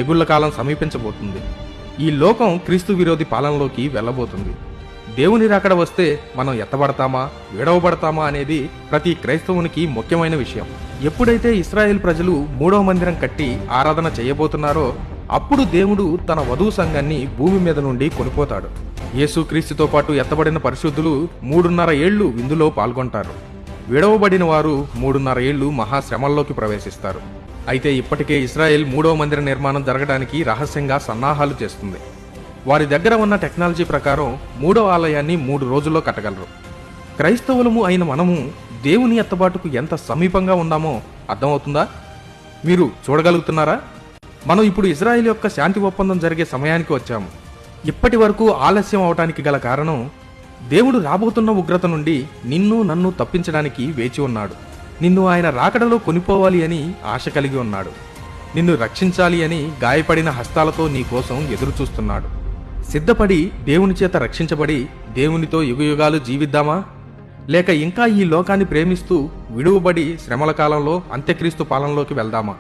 తెగుళ్ల కాలం సమీపించబోతుంది. ఈ లోకం క్రీస్తు విరోధి పాలనలోకి వెళ్ళబోతుంది. దేవుని రాకడ వస్తే మనం ఎత్తబడతామా విడవబడతామా అనేది ప్రతి క్రైస్తవునికి ముఖ్యమైన విషయం. ఎప్పుడైతే ఇశ్రాయేల్ ప్రజలు 3వ మందిరం కట్టి ఆరాధన చేయబోతున్నారో అప్పుడు దేవుడు తన వధువు సంఘాన్ని భూమి మీద నుండి కొనిపోతాడు. యేసుక్రీస్తుతో పాటు ఎత్తబడిన పరిశుద్ధులు 3.5 ఏళ్లు విందులో పాల్గొంటారు. విడవబడిన వారు 3.5 ఏళ్లు మహాశ్రమల్లోకి ప్రవేశిస్తారు. అయితే ఇప్పటికే ఇశ్రాయేల్ 3వ మందిర నిర్మాణం జరగడానికి రహస్యంగా సన్నాహాలు చేస్తుంది. వారి దగ్గర ఉన్న టెక్నాలజీ ప్రకారం 3వ ఆలయాన్ని 3 రోజుల్లో కట్టగలరు. క్రైస్తవులము అయిన మనము దేవుని ఎత్తబాటుకు ఎంత సమీపంగా ఉన్నామో అర్థమవుతుందా? మీరు చూడగలుగుతున్నారా? మనం ఇప్పుడు ఇజ్రాయెల్ యొక్క శాంతి ఒప్పందం జరిగే సమయానికి వచ్చాము. ఇప్పటి వరకు ఆలస్యం అవటానికి గల కారణం దేవుడు రాబోతున్న ఉగ్రత నుండి నిన్ను నన్ను తప్పించడానికి వేచి ఉన్నాడు. నిన్ను ఆయన రాకడలో కొనిపోవాలి అని ఆశ కలిగి ఉన్నాడు. నిన్ను రక్షించాలి అని గాయపడిన హస్తాలతో నీ కోసం ఎదురు చూస్తున్నాడు. సిద్ధపడి దేవుని చేత రక్షించబడి దేవునితో యుగయుగాలు జీవిద్దామా? లేక ఇంకా ఈ లోకాన్ని ప్రేమిస్తూ విడువబడి శ్రమల కాలంలో అంత్యక్రీస్తు పాలనలోకి వెళ్దామా?